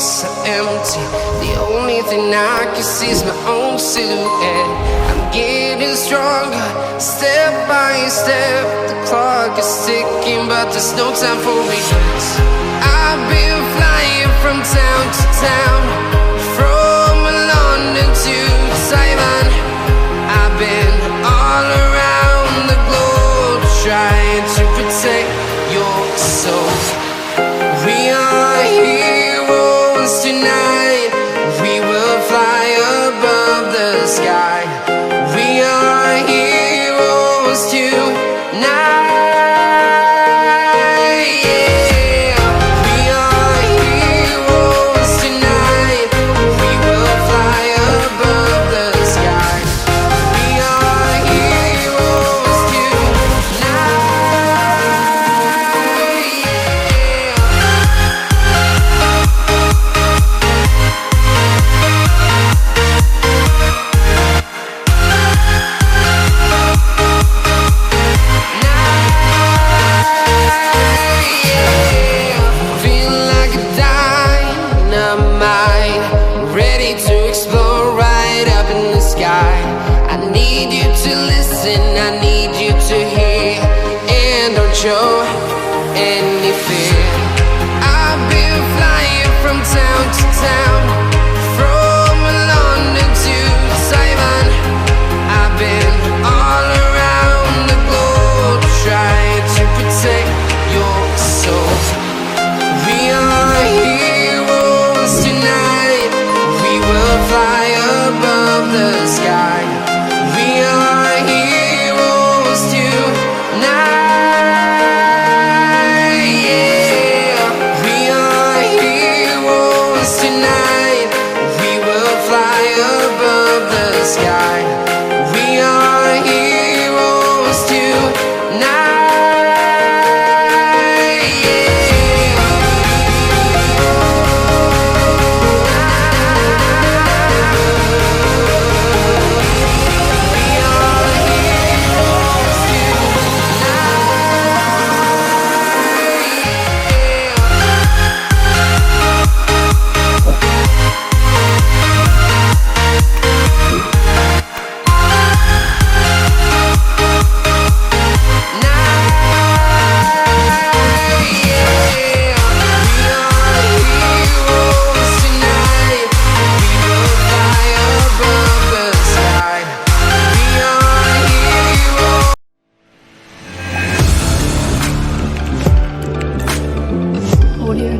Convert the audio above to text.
so empty. The only thing I can see is my own silhouette. I'm getting stronger, step by step. The clock is ticking, but there's no time for regrets. I've been flying from town to town, from London to Taiwan. I've been all around the globe, trying to protect your soul. We are heroes tonight. We will fly above the sky. We are heroes tonight. I need you to listen, I need you to hear, and don't show any fear. I've been flying from town to town, from London to Taiwan. I've been all around the globe, trying to protect your soul. We are heroes tonight. We will fly above the sky. We are heroes tonight. Yeah. We are heroes tonight. We will fly above the sky. We are heroes tonight. Audio